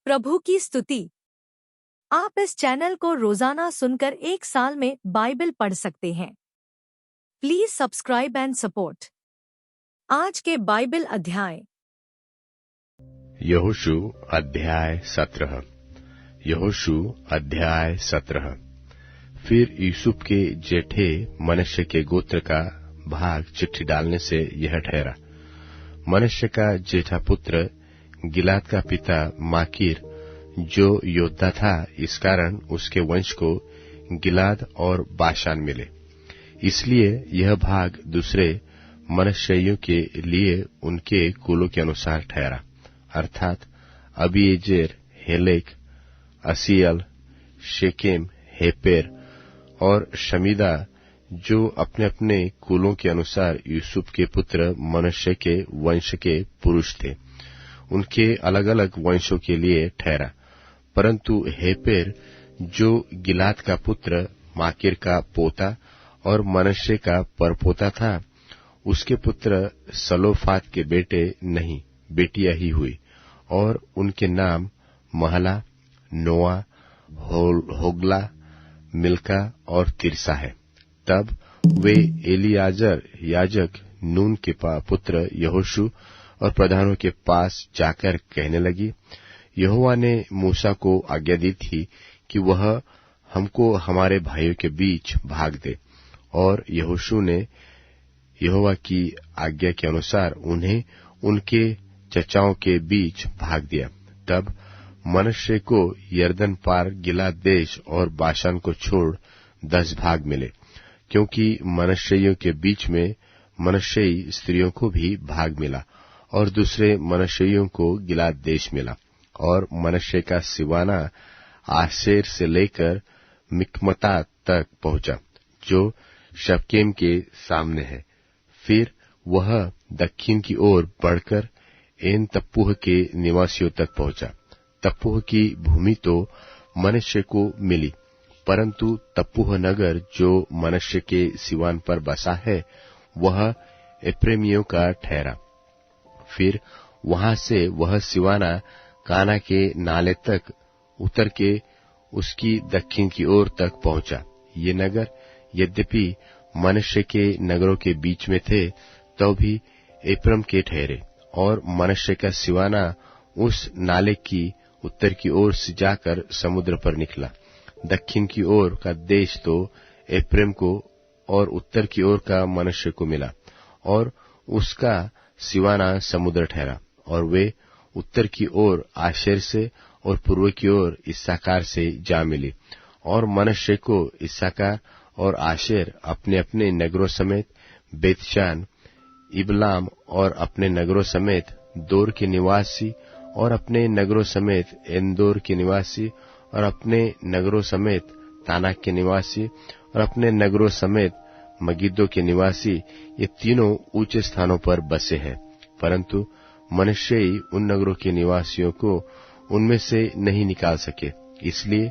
प्रभु की स्तुति। आप इस चैनल को रोजाना सुनकर 1 साल में बाइबल पढ़ सकते हैं। Please subscribe and support. आज के बाइबल अध्याय यहोशू अध्याय 17। यहोशू अध्याय 17। फिर यूसुफ के जेठे मनश्शे के गोत्र का भाग चिट्ठी डालने से यह ठहरा। मनश्शे का जेठा पुत्र गिलाद का पिता माकीर जो योद्धा था, इस कारण उसके वंश को गिलाद और बाशान मिले। इसलिए यह भाग दूसरे मनश्शेइयों के लिए उनके कुलों के अनुसार ठहरा, अर्थात अबीएजेर, हेलेक, असीएल, शेकेम, हेपेर और शमीदा, जो अपने अपने कुलों के अनुसार यूसुफ के पुत्र मनश्शे के वंश के पुरुष थे, उनके अलग अलग वंशों के लिए ठहरा। परंतु हेपेर, जो गिलाद का पुत्र माकीर का पोता और मनश्शे का परपोता था, उसके पुत्र सलोफाद के बेटे नहीं, बेटियां ही हुई, और उनके नाम महला, नोआ, होगला, मिल्का और तिरसा है। तब वे एलियाजर याजक, नून के पुत्र यहोशू और प्रधानों के पास जाकर कहने लगी, यहोवा ने मूसा को आज्ञा दी थी कि वह हमको हमारे भाइयों के बीच भाग दे, और यहोशू ने यहोवा की आज्ञा के अनुसार उन्हें उनके चचाओं के बीच भाग दिया। तब मनश्शे को यरदन पार गिलाद देश और बाशान को छोड़ 10 भाग मिले, क्योंकि मनश्शेइयों के बीच में मनश्शेई स्त्रियों को भी भाग मिला, और दूसरे मनश्शेइयों को गिलाद देश मिला। और मनश्शे का सिवाना आशेर से लेकर मिकमता तक पहुंचा, जो शपकेम के सामने है। फिर वह दक्षिण की ओर बढ़कर एन तप्पूह के निवासियों तक पहुंचा। तप्पूह की भूमि तो मनश्शे को मिली, परंतु तप्पूह नगर जो मनश्शे के सिवान पर बसा है, वह एप्रेमियों का ठहरा। फिर वहां से वह सिवाना काना के नाले तक उतर के उसकी दक्षिण की ओर तक पहुंचा। ये नगर यद्यपि मनश्शे के नगरों के बीच में थे, तो भी एप्रम के ठहरे, और मनश्शे का सिवाना उस नाले की उत्तर की ओर से जाकर समुद्र पर निकला। दक्षिण की ओर का देश तो एप्रम को और उत्तर की ओर का मनश्शे को मिला, और उसका सिवाना समुद्र ठहरा। और वे उत्तर की ओर आशेर से और पूर्व की ओर इस्साकार से जा मिली। और मनश्शे को इस्साकार और आशेर अपने अपने नगरों समेत बेतशान, इबलाम और अपने नगरों समेत दोर के निवासी, और अपने नगरों समेत एंदोर के निवासी, और अपने नगरों समेत तानाक के निवासी, और अपने नगरों समेत मगिद्दो के निवासी, ये तीनों ऊंचे स्थानों पर बसे हैं। परंतु मनश्शेई उन नगरों के निवासियों को उनमें से नहीं निकाल सके, इसलिए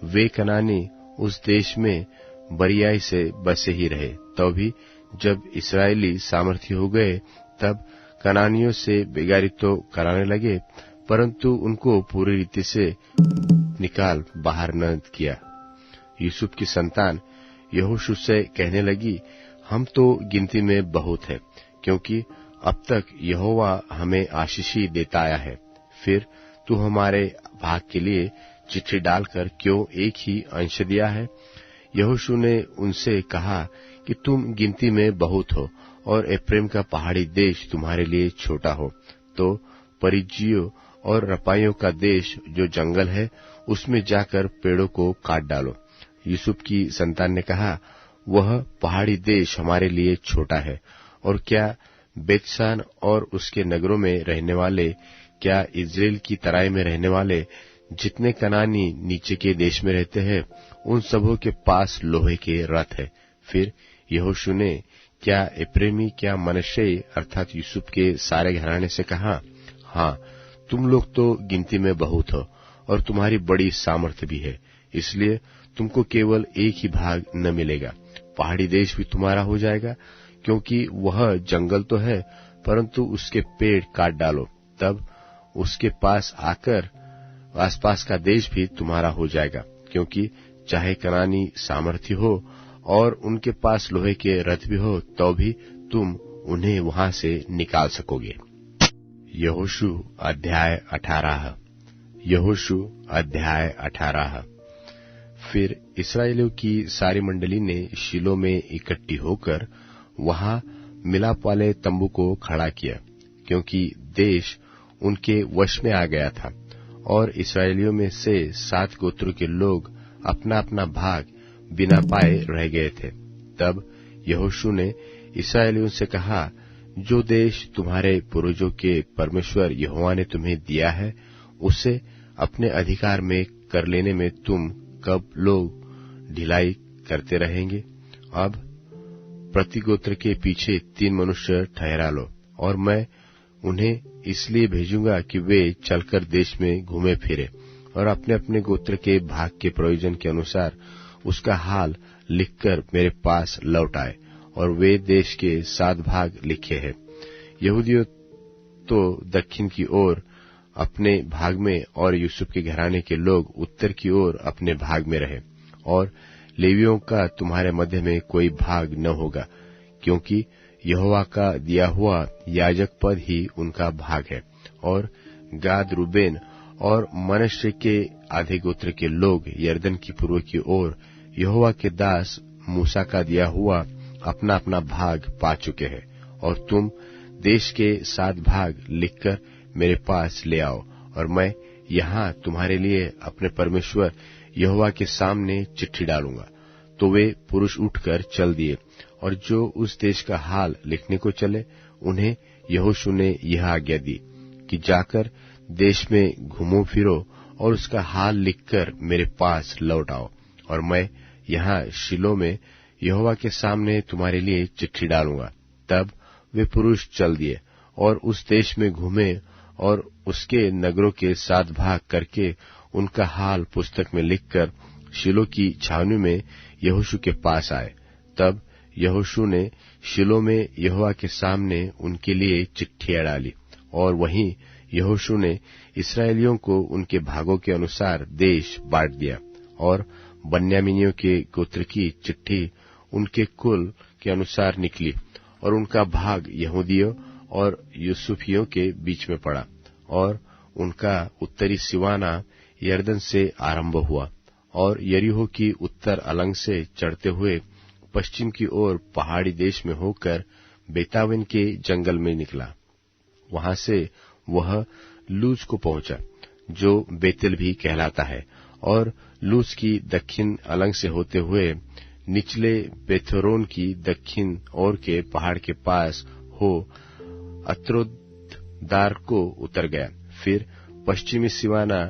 वे कनानी उस देश में बरियाई से बसे ही रहे। तो भी जब इस्राएली सामर्थ्य हो गए, तब कनानियों से बेगारी तो कराने लगे, परंतु उनको पूरी रीति से निकाल बाहर न किया। यूसुफ की संतान यहोशू से कहने लगी, हम तो गिनती में बहुत है, क्योंकि अब तक यहोवा हमें आशीष देता आया है। फिर तू हमारे भाग के लिए चिट्ठी डालकर क्यों एक ही अंश दिया है? यहोशू ने उनसे कहा कि तुम गिनती में बहुत हो, और एप्रेम का पहाड़ी देश तुम्हारे लिए छोटा हो, तो परिज्जियों और रपाइयों का देश जो जंगल है, उसमें जाकर पेड़ों को काट डालो। यूसुफ की संतान ने कहा, वह पहाड़ी देश हमारे लिए छोटा है, और क्या बेतशान और उसके नगरों में रहने वाले, क्या इस्राएल की तराई में रहने वाले जितने कनानी नीचे के देश में रहते हैं, उन सबों के पास लोहे के रथ है। फिर यहोशू ने क्या एप्रेमी, क्या मनश्शेई अर्थात यूसुफ के सारे घराने से कहा, हाँ, तुम लोग तो गिनती में बहुत हो, और तुम्हारी बड़ी सामर्थ्य भी है, इसलिए तुमको केवल एक ही भाग न मिलेगा, पहाड़ी देश भी तुम्हारा हो जाएगा, क्योंकि वह जंगल तो है, परंतु उसके पेड़ काट डालो। तब उसके पास आकर आसपास का देश भी तुम्हारा हो जाएगा, क्योंकि चाहे कनानी सामर्थी हो और उनके पास लोहे के रथ भी हो, तो भी तुम उन्हें वहां से निकाल सकोगे। यहोशू अध्याय 18। यहोशू अध्याय 18। फिर इस्राएलियों की सारी मंडली ने शीलो में इकट्ठी होकर वहां मिलाप वाले तंबू को खड़ा किया, क्योंकि देश उनके वश में आ गया था और इस्राएलियों में से 7 गोत्रों के लोग अपना अपना भाग बिना पाए रह गए थे। तब यहोशू ने इस्राएलियों से कहा, जो देश तुम्हारे पूर्वजों के परमेश्वर यहोवा ने तुम्हें दिया है, उसे अपने अधिकार में कर लेने में तुम कब लोग ढिलाई करते रहेंगे? अब प्रति गोत्र के पीछे 3 मनुष्य ठहरा लो, और मैं उन्हें इसलिए भेजूंगा कि वे चलकर देश में घूमे फिरे और अपने अपने गोत्र के भाग के प्रयोजन के अनुसार उसका हाल लिखकर मेरे पास लौट आए। और वे देश के 7 भाग लिखे हैं। यहूदियों तो दक्षिण की ओर अपने भाग में और यूसुफ के घराने के लोग उत्तर की ओर अपने भाग में रहे। और लेवियों का तुम्हारे मध्य में कोई भाग न होगा, क्योंकि यहोवा का दिया हुआ याजक पद ही उनका भाग है। और गाद, रूबेन और मनश्शे के आधे गोत्र के लोग यरदन की पूर्व की ओर यहोवा के दास मूसा का दिया हुआ अपना अपना भाग पा चुके हैं। और तुम देश के 7 भाग लिखकर मेरे पास ले आओ, और मैं यहाँ तुम्हारे लिए अपने परमेश्वर यहोवा के सामने चिट्ठी डालूंगा। तो वे पुरुष उठकर चल दिए, और जो उस देश का हाल लिखने को चले, उन्हें यहोशू ने यह आज्ञा दी कि जाकर देश में घूमो फिरो और उसका हाल लिखकर मेरे पास लौट आओ, और मैं यहाँ शीलो में यहोवा के सामने तुम्हारे लिए चिट्ठी डालूंगा। तब वे पुरुष चल दिए और उस देश में घूमे और उसके नगरों के 7 भाग करके उनका हाल पुस्तक में लिखकर शीलो की छावनी में यहोशू के पास आए। तब यहोशू ने शीलो में यहोवा के सामने उनके लिए चिट्ठियां डाली, और वहीं यहोशू ने इस्राएलियों को उनके भागों के अनुसार देश बांट दिया। और बन्यामीनियों के गोत्र की चिट्ठी उनके कुल के अनुसार निकली, और उनका भाग यहूदियों और यूसुफियों के बीच में पड़ा। और उनका उत्तरी सिवाना यरदन से आरंभ हुआ और यरीहो की उत्तर अलंग से चढ़ते हुए पश्चिम की ओर पहाड़ी देश में होकर बेतावेन के जंगल में निकला। वहां से वह लूज को पहुंचा, जो बेतेल भी कहलाता है, और लूज की दक्षिण अलंग से होते हुए निचले बेथोरोन की दक्षिण ओर के पहाड़ के पास हो अत्रोदार को उतर गया। फिर पश्चिमी सिवाना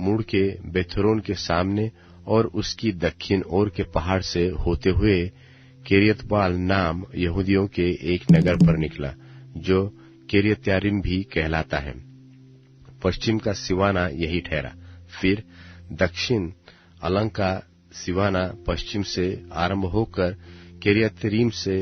मुड़ के बेथोरोन के सामने और उसकी दक्षिण ओर के पहाड़ से होते हुए किर्यतबाल नाम यहूदियों के एक नगर पर निकला, जो किर्यत्यारीम भी कहलाता है। पश्चिम का सिवाना यही ठहरा। फिर दक्षिण अलंग का सिवाना पश्चिम से आरंभ होकर किर्यत्यारीम से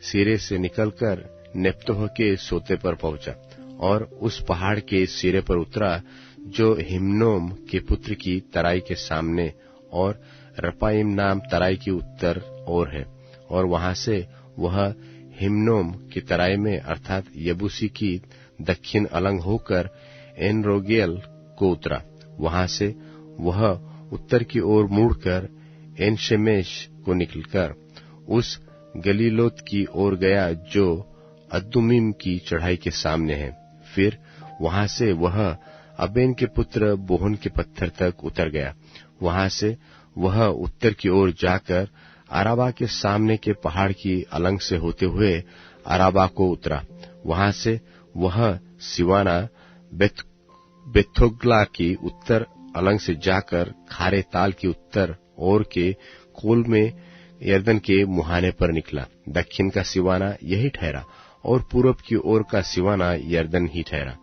सिरे से निकलकर नेप्तोह के सोते पर पहुंचा और उस पहाड़ के सिरे पर उतरा जो हिम्नोम के पुत्र की तराई के सामने और रपाइम नाम तराई की उत्तर ओर है। और वहां से वह हिम्नोम की तराई में अर्थात यबूसी की दक्षिण अलंग होकर एनरोगेल को उतरा। वहां से वह उत्तर की ओर मुड़कर एनशेमेश को निकलकर उस गलीलोत की ओर गया जो अद्दुमीम की चढ़ाई के सामने है। फिर वहां से वह अबेन के पुत्र बोहन के पत्थर तक उतर गया। वहां से वह उत्तर की ओर जाकर अराबा के सामने के पहाड़ की अलंग से होते हुए अराबा को उतरा। वहां से वह सिवाना बेथोग्ला की उत्तर अलंग से जाकर खारे ताल की उत्तर ओर के कोल में यरदन के मुहाने पर निकला। दक्षिण का सिवाना यही ठहरा और पूरब की ओर का सिवाना यरदन ही ठहरा।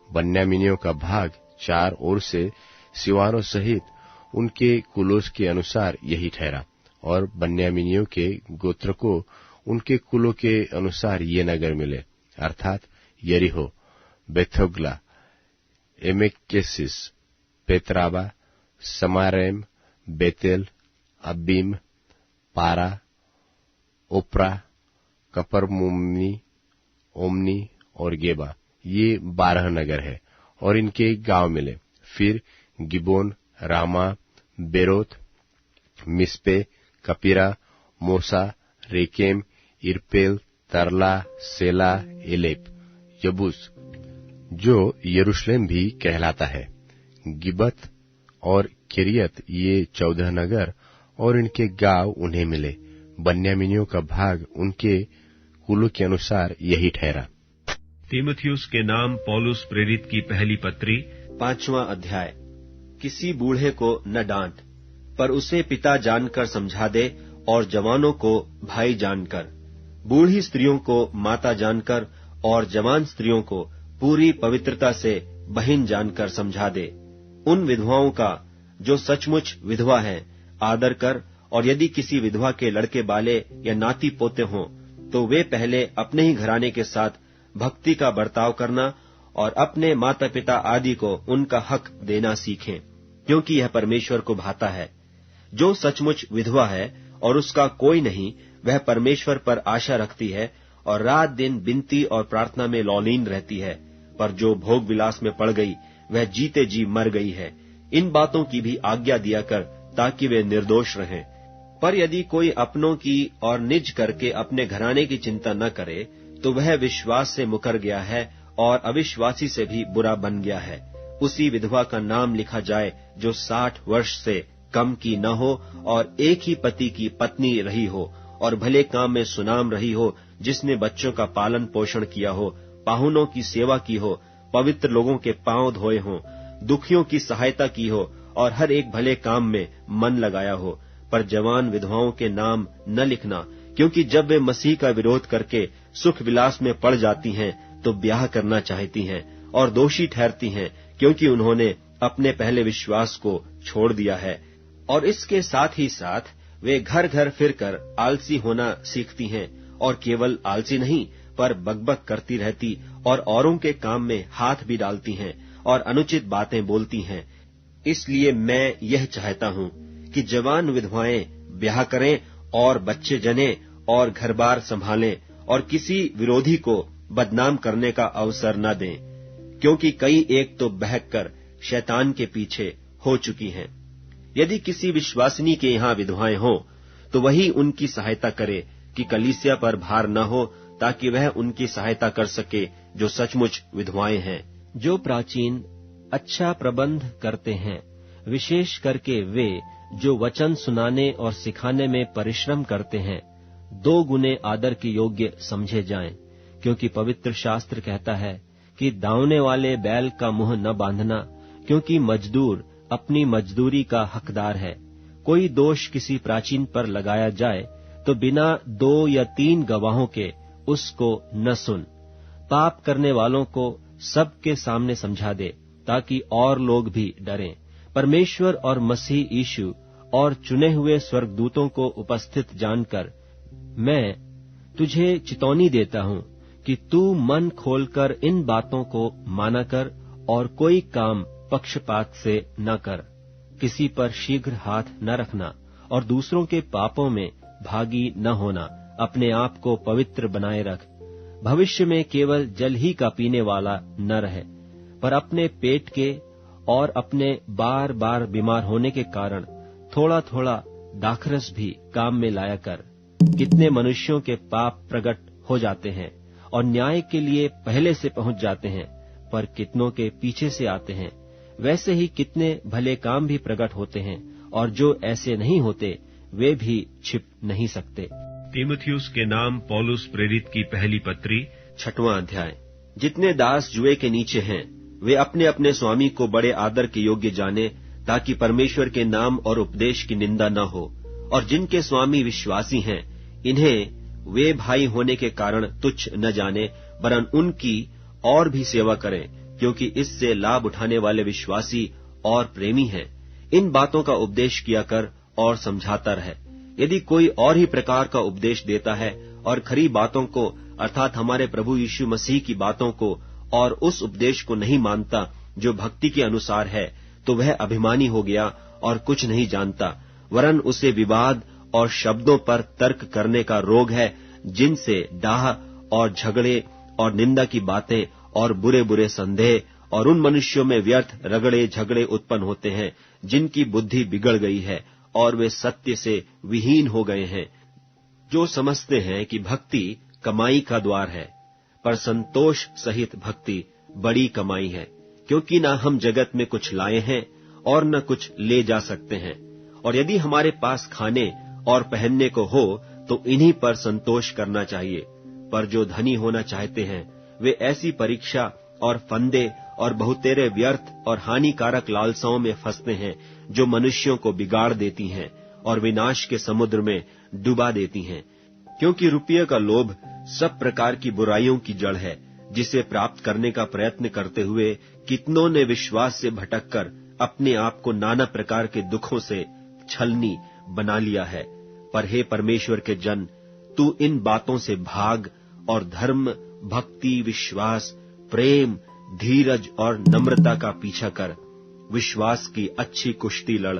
बन्यामीनियों का भाग 4 ओर से सिवानों सहित उनके कुलों के अनुसार यही ठहरा। और बन्यामीनियों के गोत्र को उनके कुलों के अनुसार ये नगर मिले, अर्थात यरीहो, बेथोग्ला, एमेकेसिस, बेतराबा, समारेम, बेतेल, अब्बीम, पारा, ओप्रा, कपरमुम्नी, ओमनी और गेबा, ये 12 नगर है और इनके गांव मिले। फिर गिबोन, रामा, बेरोत, मिस्पे, कपीरा, मोसा, रेकेम, इरपेल, तरला, सेला, एलेप, यबूस, जो यरूशलेम भी कहलाता है, गिबत और किरियत, ये 14 नगर और इनके गांव उन्हें मिले। बन्यामीनियों का भाग उनके कुलों के अनुसार यही ठहरा। तीमुथियुस के नाम पौलुस प्रेरित की पहली पत्री, 5वां अध्याय। किसी बूढ़े को न डांट, पर उसे पिता जानकर समझा दे, और जवानों को भाई जानकर, बूढ़ी स्त्रियों को माता जानकर, और जवान स्त्रियों को पूरी पवित्रता से बहन जानकर समझा दे। उन विधवाओं का जो सचमुच विधवा है आदर कर, और यदि किसी विधवा के लड़के बाले या नाती पोते हों, तो वे पहले अपने ही घराने के साथ भक्ति का बर्ताव करना और अपने माता पिता आदि को उनका हक देना सीखें, क्योंकि यह परमेश्वर को भाता है। जो सचमुच विधवा है और उसका कोई नहीं, वह परमेश्वर पर आशा रखती है और रात दिन विनती और प्रार्थना में लौलीन रहती है। पर जो भोग विलास में पड़ गई, वह जीते जी मर गई है। इन बातों की भी आज्ञा दिया कर, ताकि वे निर्दोष रहें। पर यदि कोई अपनों की और निज करके अपने घराने की चिंता न करे, तो वह विश्वास से मुकर गया है और अविश्वासी से भी बुरा बन गया है। उसी विधवा का नाम लिखा जाए जो 60 वर्ष से कम की न हो और एक ही पति की पत्नी रही हो और भले काम में सुनाम रही हो, जिसने बच्चों का पालन पोषण किया हो, पाहुनों की सेवा की हो, पवित्र लोगों के पांव धोए हों, दुखियों की सहायता की हो और हर एक भले काम में मन लगाया हो। पर जवान विधवाओं के नाम न लिखना, क्योंकि जब वे मसीह का विरोध करके सुख विलास में पड़ जाती हैं, तो ब्याह करना चाहती हैं और दोषी ठहरती हैं, क्योंकि उन्होंने अपने पहले विश्वास को छोड़ दिया है। और इसके साथ ही साथ वे घर घर फिरकर आलसी होना सीखती हैं, और केवल आलसी नहीं, पर बकबक करती रहती और औरों के काम में हाथ भी डालती हैं और अनुचित बातें बोलती हैं। इसलिए मैं यह चाहता हूँ कि जवान विधवाएं ब्याह करें और बच्चे जनें और घर-बार संभालें और किसी विरोधी को बदनाम करने का अवसर न दें, क्योंकि कई एक तो बहककर शैतान के पीछे हो चुकी हैं। यदि किसी विश्वासिनी के यहाँ विधवाएं हों, तो वही उनकी सहायता करे कि कलीसिया पर भार न हो, ताकि वह उनकी सहायता कर सके जो सचमुच विधवाएं हैं। जो प्राचीन अच्छा प्रबंध करते हैं, विशेष करके वे जो वचन सुनाने और सिखाने में परिश्रम करते हैं, 2 गुने आदर के योग्य समझे जाएं, क्योंकि पवित्र शास्त्र कहता है कि दावने वाले बैल का मुंह न बांधना, क्योंकि मजदूर अपनी मजदूरी का हकदार है। कोई दोष किसी प्राचीन पर लगाया जाए, तो बिना 2 या 3 गवाहों के उसको न सुन। पाप करने वालों को सबके सामने समझा दे, ताकि और लोग भी डरें। परमेश्वर और मसीह यीशु और चुने हुए स्वर्गदूतों को उपस्थित जानकर मैं तुझे चितौनी देता हूँ कि तू मन खोलकर इन बातों को माना कर और कोई काम पक्षपात से न कर। किसी पर शीघ्र हाथ न रखना और दूसरों के पापों में भागी न होना। अपने आप को पवित्र बनाए रख। भविष्य में केवल जल ही का पीने वाला न रहे, पर अपने पेट के और अपने बार बार बीमार होने के कारण थोड़ा थोड़ा दाखरस भी काम में लाया कर। कितने मनुष्यों के पाप प्रकट हो जाते हैं और न्याय के लिए पहले से पहुंच जाते हैं, पर कितनों के पीछे से आते हैं। वैसे ही कितने भले काम भी प्रकट होते हैं, और जो ऐसे नहीं होते वे भी छिप नहीं सकते। तीमुथियुस के नाम पौलुस प्रेरित की पहली पत्री, 6वां अध्याय। जितने दास जुए के नीचे हैं, वे अपने अपने स्वामी को बड़े आदर के योग्य जाने, ताकि परमेश्वर के नाम और उपदेश की निंदा न हो। और जिनके स्वामी विश्वासी हैं, इन्हें वे भाई होने के कारण तुच्छ न जाने, वरन उनकी और भी सेवा करें, क्योंकि इससे लाभ उठाने वाले विश्वासी और प्रेमी हैं। इन बातों का उपदेश किया कर और समझाता रहे। यदि कोई और ही प्रकार का उपदेश देता है और खरी बातों को अर्थात हमारे प्रभु यीशु मसीह की बातों को और उस उपदेश को नहीं मानता जो भक्ति के अनुसार है, तो वह अभिमानी हो गया और कुछ नहीं जानता, वरन उसे विवाद और शब्दों पर तर्क करने का रोग है, जिनसे डाह और झगड़े और निंदा की बातें और बुरे बुरे संदेह और उन मनुष्यों में व्यर्थ रगड़े झगड़े उत्पन्न होते हैं, जिनकी बुद्धि बिगड़ गई है और वे सत्य से विहीन हो गए हैं, जो समझते हैं कि भक्ति कमाई का द्वार है, पर संतोष सहित भक्ति बड़ी कमाई है, क्योंकि न हम जगत में कुछ लाए हैं और न कुछ ले जा सकते हैं, और यदि हमारे पास खाने और पहनने को हो तो इन्हीं पर संतोष करना चाहिए। पर जो धनी होना चाहते हैं वे ऐसी परीक्षा और फंदे और बहुतेरे व्यर्थ और हानिकारक लालसाओं में फंसते हैं, जो मनुष्यों को बिगाड़ देती हैं और विनाश के समुद्र में डुबा देती हैं। क्योंकि रुपये का लोभ सब प्रकार की बुराइयों की जड़ है, जिसे प्राप्त करने का प्रयत्न करते हुए कितनों ने विश्वास से भटककर अपने आप को नाना प्रकार के दुखों से छलनी बना लिया है। पर हे परमेश्वर के जन, तू इन बातों से भाग और धर्म, भक्ति, विश्वास, प्रेम, धीरज और नम्रता का पीछा कर। विश्वास की अच्छी कुश्ती लड़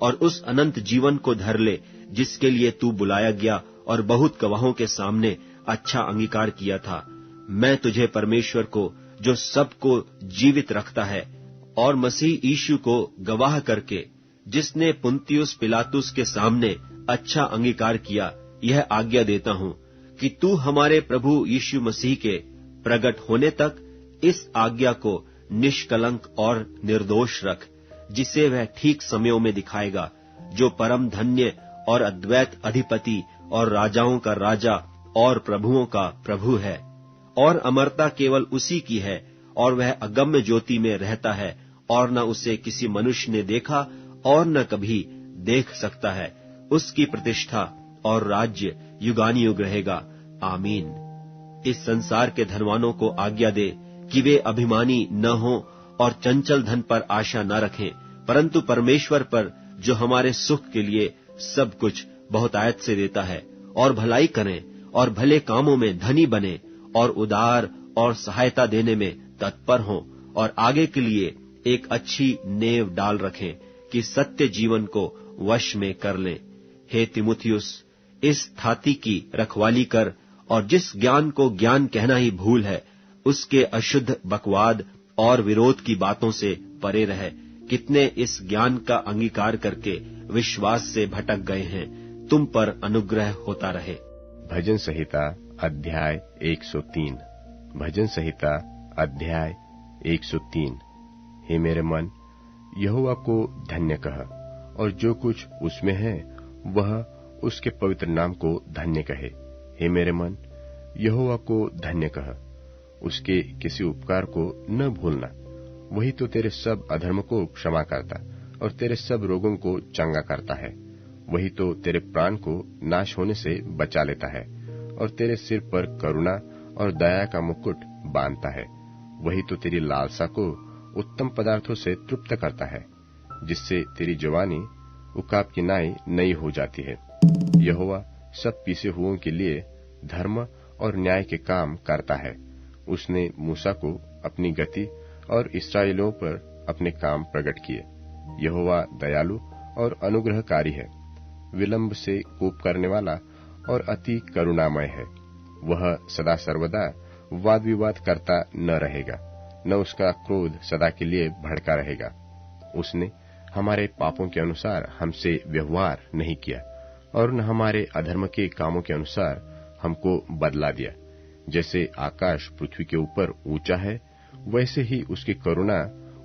और उस अनंत जीवन को धर ले, जिसके लिए तू बुलाया गया और बहुत गवाहों के सामने अच्छा अंगीकार किया था। मैं तुझे परमेश्वर को, जो सबको जीवित रखता है, और मसीह यीशु को गवाह करके, जिसने पुन्तियुस पिलातुस के सामने अच्छा अंगीकार किया, यह आज्ञा देता हूँ कि तू हमारे प्रभु यीशु मसीह के प्रकट होने तक इस आज्ञा को निष्कलंक और निर्दोष रख, जिसे वह ठीक समयों में दिखाएगा, जो परम धन्य और अद्वैत अधिपति और राजाओं का राजा और प्रभुओं का प्रभु है। और अमरता केवल उसी की है, और वह अगम्य ज्योति में रहता है, और न उसे किसी मनुष्य ने देखा और न कभी देख सकता है। उसकी प्रतिष्ठा और राज्य युगानुयुग रहेगा। आमीन। इस संसार के धनवानों को आज्ञा दे कि वे अभिमानी न हों और चंचल धन पर आशा न रखें, परंतु परमेश्वर पर, जो हमारे सुख के लिए सब कुछ बहुतायत से देता है, और भलाई करें और भले कामों में धनी बने और उदार और सहायता देने में तत्पर हों, और आगे के लिए एक अच्छी नेव डाल रखें कि सत्य जीवन को वश में कर लें। हे तिमुथियुस, इस थाती की रखवाली कर, और जिस ज्ञान को ज्ञान कहना ही भूल है, उसके अशुद्ध बकवाद और विरोध की बातों से परे रहे। कितने इस ज्ञान का अंगीकार करके विश्वास से भटक गए हैं। तुम पर अनुग्रह होता रहे। भजन संहिता अध्याय 103। भजन संहिता अध्याय 103। हे मेरे मन, यहोवा को धन्य कह, और जो कुछ उसमें है वह उसके पवित्र नाम को धन्य कहे। हे मेरे मन, यहोवा को धन्य कह, उसके किसी उपकार को न भूलना। वही तो तेरे सब अधर्म को क्षमा करता और तेरे सब रोगों को चंगा करता है। वही तो तेरे प्राण को नाश होने से बचा लेता है और तेरे सिर पर करुणा और दया का मुकुट बांधता है। वही तो तेरी लालसा को उत्तम पदार्थों से तृप्त करता है, जिससे तेरी जवानी उकाब की नाई नई हो जाती है। यहोवा सब पीसे हुओं के लिए धर्म और न्याय के काम करता है। उसने मूसा को अपनी गति और इस्राएलियों पर अपने काम प्रकट किए। यहोवा दयालु और अनुग्रहकारी है, विलंब से कोप करने वाला और अति करुणामय है। वह सदा सर्वदा वाद विवाद करता न रहेगा, न उसका क्रोध सदा के लिए भड़का रहेगा। उसने हमारे पापों के अनुसार हमसे व्यवहार नहीं किया और न हमारे अधर्म के कामों के अनुसार हमको बदला दिया। जैसे आकाश पृथ्वी के ऊपर ऊंचा है, वैसे ही उसकी करुणा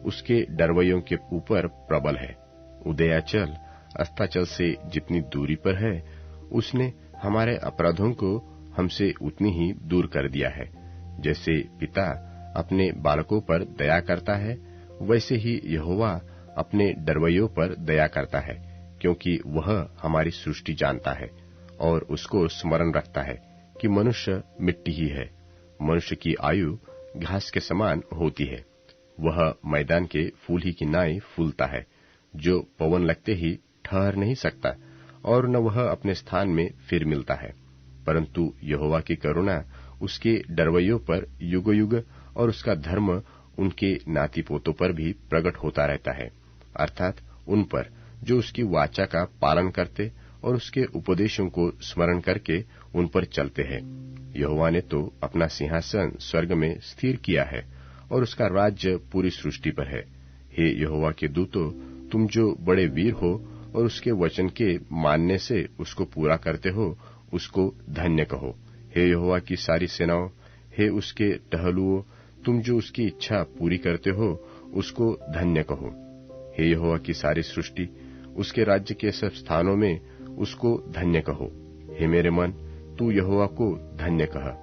उसके डरवैयों के ऊपर प्रबल है। उदयाचल अस्ताचल से जितनी दूरी पर है, उसने हमारे अपराधों को हमसे उतनी ही दूर कर दिया है। जैसे पिता अपने बालकों पर दया करता है, वैसे ही यहोवा अपने डरवैयों पर दया करता है, क्योंकि वह हमारी सृष्टि जानता है और उसको स्मरण रखता है कि मनुष्य मिट्टी ही है। मनुष्य की आयु घास के समान होती है। वह मैदान के फूल ही की नाई फूलता है, जो पवन लगते ही ठहर नहीं सकता और न वह अपने स्थान में फिर मिलता है। परंतु यहोवा की करुणा उसके डरवैयों पर युग युग और उसका धर्म उनके नाती पोतों पर भी प्रकट होता रहता है। अर्थात उन पर जो उसकी वाचा का पालन करते और उसके उपदेशों को स्मरण करके उन पर चलते हैं। यहोवा ने तो अपना सिंहासन स्वर्ग में स्थिर किया है और उसका राज्य पूरी सृष्टि पर है। हे यहोवा के दूतों, तुम जो बड़े वीर हो और उसके वचन के मानने से उसको पूरा करते हो, उसको धन्य कहो। हे यहोवा की सारी सेनाओं, हे उसके टहलुओं, तुम जो उसकी इच्छा पूरी करते हो, उसको धन्य कहो। हे यहोवा की सारी सृष्टि, उसके राज्य के सब स्थानों में उसको धन्य कहो। हे मेरे मन, तू यहोवा को धन्य कह।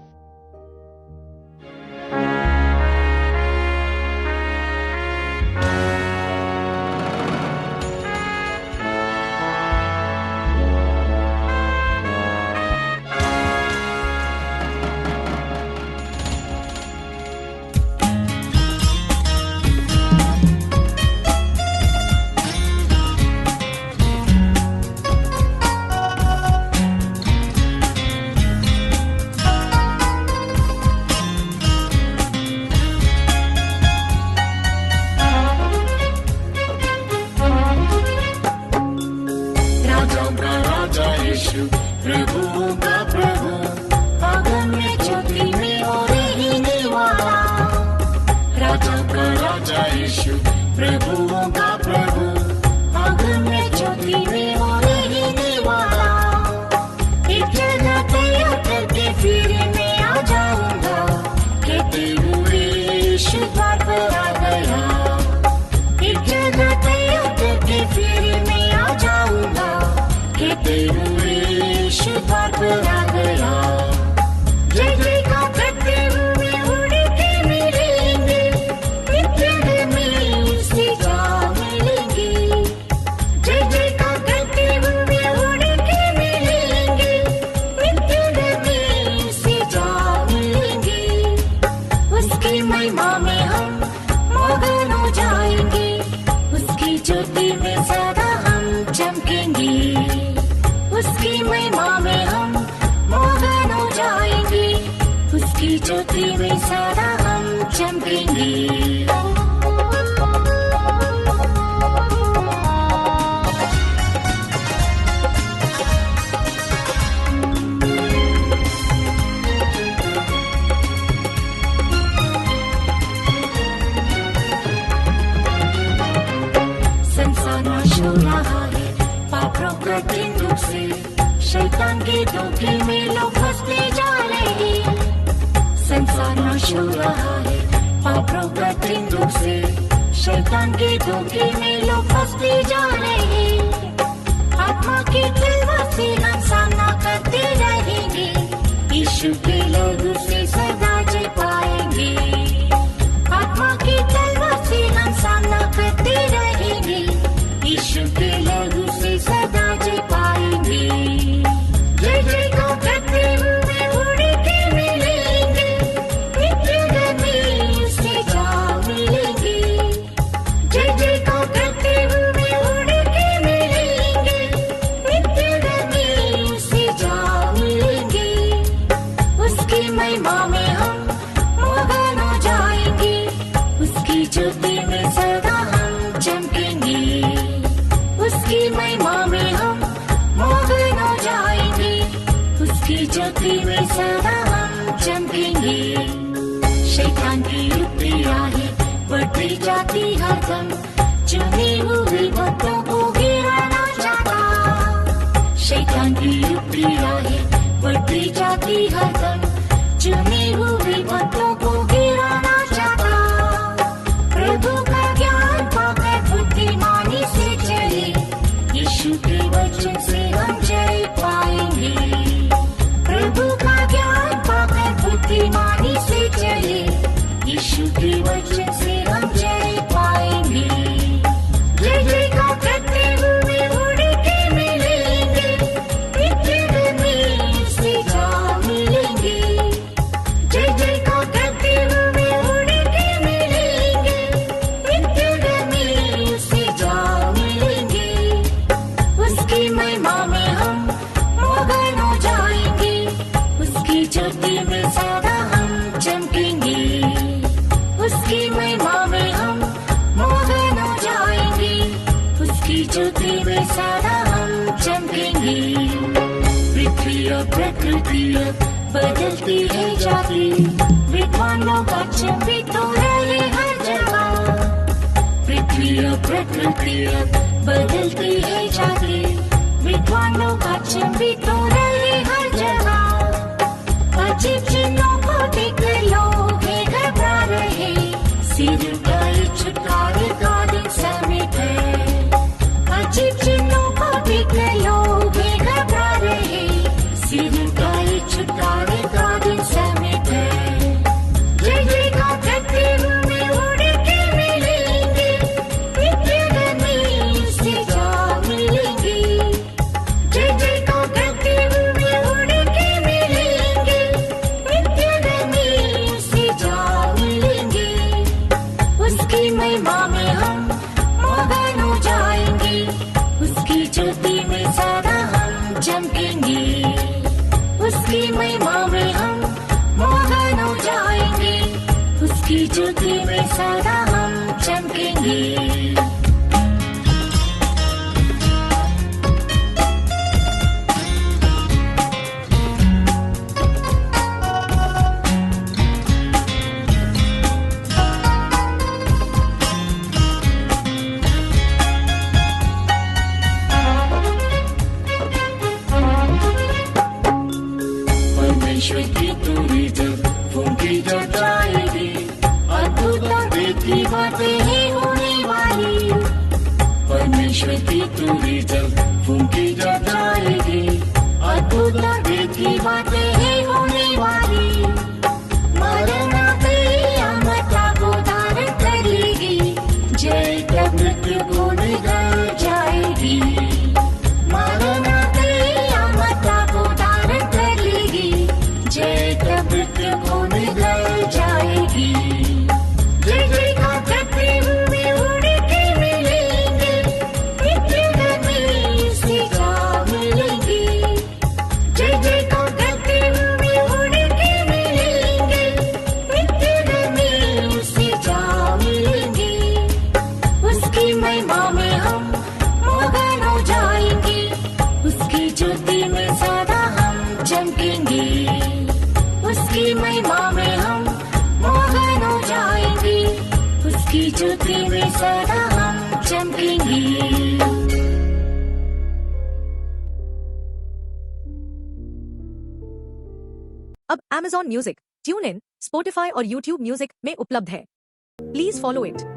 प्रभु का प्रभु, अगम्य ज्योति में और रहने वाला। राजा का राजा यीशु, प्रभु का प्रभु, अगम्य ज्योति में और रहने वाला। एक जगह तैयार करके फिर मैं आ जाऊंगा, कहते हुए यीशु द्वार पर आ गया। एक जगह तैयार करके फिर मैं आ जाऊंगा, कहते हुए यीशु द्वार पर आ गया। जय जयकार करते हुए उड़ के मिलेंगे, नित्य में उससे जा मिलेंगे। जय जयकार करते हुए उड़ के मिलेंगे, नित्य में उससे जा मिलेंगे। उसकी महिमा में हम मगन हो जाएंगे, उसकी ज्योति में सदा हम चमकेंगे। उसकी महिमा में हम मगन हो जाएंगे, उसकी ज्योति में सदा हम चमकेंगे। संसार नाश हो रहा है पापों के दुख से, शैतान के धोखे में लोग फंसते जा रहे। संसार नाश हो रहा है पापों के दुख से, शैतान के धोखे में लोग फंसते जा रहे। आत्मा की तलवार से हम सामना करते रहेंगे, यीशु के लहू से सदा जय पाएंगे। आत्मा की तलवार से हम सामना करते रहेंगे, यीशु के लहू से सदा जय पाएंगे। जय जयकार करते हुए उड़ के मिलेंगे, नित्य में उससे जा मिलेंगे। जय जयकार करते हुए उड़ के मिलेंगे, नित्य में उससे जा मिलेंगे। उसकी महिमा में हम ज्योति में सदा हम चमकेंगे। पृथ्वी और प्रकृति अब बदलती है जाती, विद्वानों का छवि तो रहे हर जगह। पृथ्वी और प्रकृति अब बदलती है जाती, विद्वानों का छवि तो रहे हर जगह। अजीब चिन्हों को देखकर लोग हैं घबरा रहे, सिर उठाए छुटकारे का दिन समीप है। अजीब चिन्हों को देखकर लोग हैं घबरा रहे, सिर उठाए छुटकारे का दिन समीप है। जय जय का करते हुए उड़ के मिलेंगे, नित्य में उससे जा मिलेंगे। जय जय का करते हुए उड़ के मिलेंगे, नित्य में उससे जा मिलेंगे। उसकी महिमा में हम मगन हो जाएंगे, उसकी ज्योति में सदा हम चमकेंगे। उसकी महिमा में हम मगन हो जाएंगे, उसकी ज्योति में सदा हम चमकेंगे। परमेश्वर की तुरी जब फूंकी जब जाएगी, अद्भुत देखी बातें ही होने वाली। परमेश्वर की तुरी जब फूंकी जब जाएगी, अद्भुत देखी बातें ही होने वाली। मरना मता को धारण कर लेगी, जय तब मृत्यु को निगल जाएगी। मरना मता को धारण कर लेगी, जय तब मृत्यु को निगल जाएगी। जय जय का करते हुए उड़ के मिलेंगे, नित्य में उससे जा मिलेंगे। जय जय का करते हुए उड़ के मिलेंगे, नित्य में उससे जा मिलेंगे। उसकी महिमा में हम मगन हो जाएंगे, उसकी ज्योति में सदा हम चमकेंगे। उसकी महिमा में हम मगन हो जाएंगे, उसकी ज्योति में सदा हम चमकेंगे। अब Amazon music, tune in, Spotify और YouTube म्यूजिक में उपलब्ध है। Please follow it.